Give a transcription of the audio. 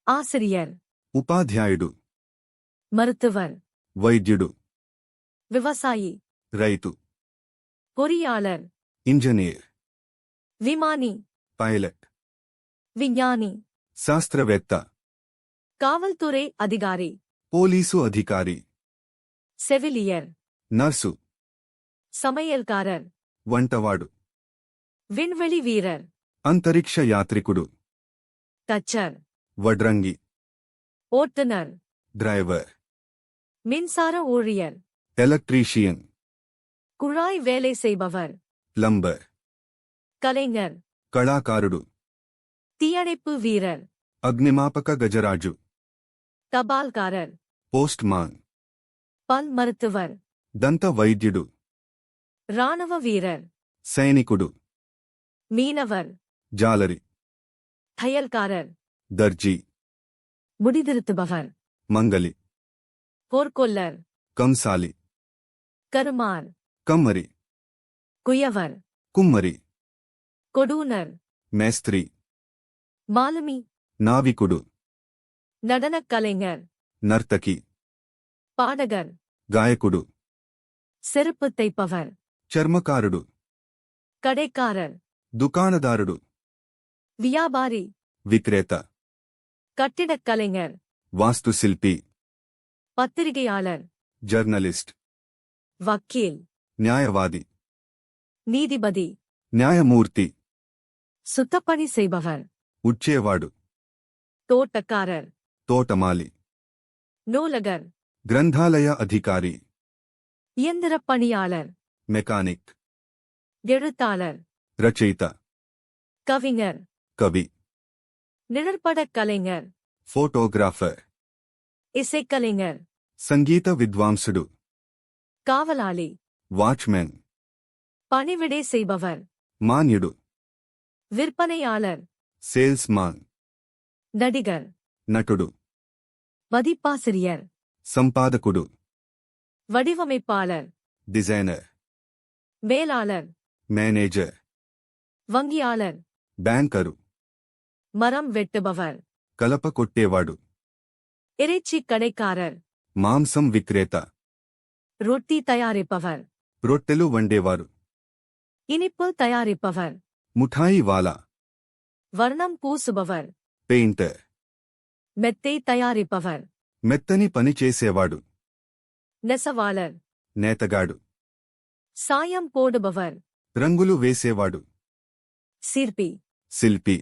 ஆசிரியர், ఉపాధ్యాయుడు, மருத்துவர், వైద్యుడు, விவசாயி, రైతు, பொறியாளர், ఇంజనీర్, விமானி, పైలట్, விஞ்ஞானி, శాస్త్రవేత్త, காவல்துறை அதிகாரி, పోలీసు అధికారి, செவிலியர், నర్సు, சமையல்காரர், వంటవాడు, விண்வெளி வீரர், అంతరిక్ష యాత్రికుడు, தச்சர், వడ్రంగి, ஓட்டுநர், డ్రైవర్, மின்சார ஊழியர், ఎలక్ట్రీషియన్, குழாய் வேலை செய்பவர், ప్లంబర్, கலைஞர், కళాకారుడు, தீயணைப்பு வீரர், అగ్నిమాపక గజరాజు, தபால்காரர், పోస్ట్ మాన్, பல் மருத்துவர், దంత వైద్యుడు, ராணுவ வீரர், సైనికుడు, மீனவர், జాలరి, தையல்காரர், దర్జీ, முடிதிருத்துபவர், మంగలి, போர்க்கொல்லர், కంసాలి, கருமார், కమ్మరి, குயவர், కుమ్మరి, கொடுனர், మేస్త్రి, மாலுமி, నావికుడు, நடனக் கலைஞர், నర్తకి, பாடகர், గాయకుడు, செருப்பு தைப்பவர், చర్మకారుడు, கடைக்காரர், దుకాణదారుడు, வியாபாரி, విక్రేత, கட்டிடக் கலைஞர், వాస్తుశిల్పి, பத்திரிகையாளர், జర్నలిస్ట్, வக்கீல், న్యాయవాది, நீதிபதி, న్యాయమూర్తి, சுத்தப்பணி செய்பவர், ఉచ్చేవాడు, தோட்டக்காரர், తోటమాలి, நூலகர், గ్రంథాలయ అధికారి, இயந்திரப் பணியாளர், మెకానిక్, எழுத்தாளர், రచయిత, கவிஞர், కవి, நிழற்படக் கலைஞர், ఫోటోగ్రాఫర్, இசைக்கலைஞர், సంగీత విద్వాంసుడు, காவலாளி, వాచ్మెన్, பணிவிடை செய்பவர், మాన్యుడు, விற்பனையாளர், సేల్స్ మాన్, நடிகர், నటుడు, பதிப்பாசிரியர், సంపాదకుడు, வடிவமைப்பாளர், డిజైనర్, மேலாளர், మేనేజర్, வங்கியாளர், బ్యాంకరు, மரம் வெட்டுபவர், కలప కొట్టేవాడు, இறைச்சி கடைக்காரர், మాంసం విక్రేత, ரொட்டி தயாரிப்பவர், రొట్టెలు వండేవారు, இனிப்பு தயாரிப்பவர், ముఠాయి వాలా, வர்ணம் பூசுபவர், పెయింటర్, மெத்தை தயாரிப்பவர், మెత్తని పని చేసేవాడు, நெசவாளர், నేతగాడు, சாயம் போடுபவர், రంగులు వేసేవాడు, சிற்பி, శిల్పి,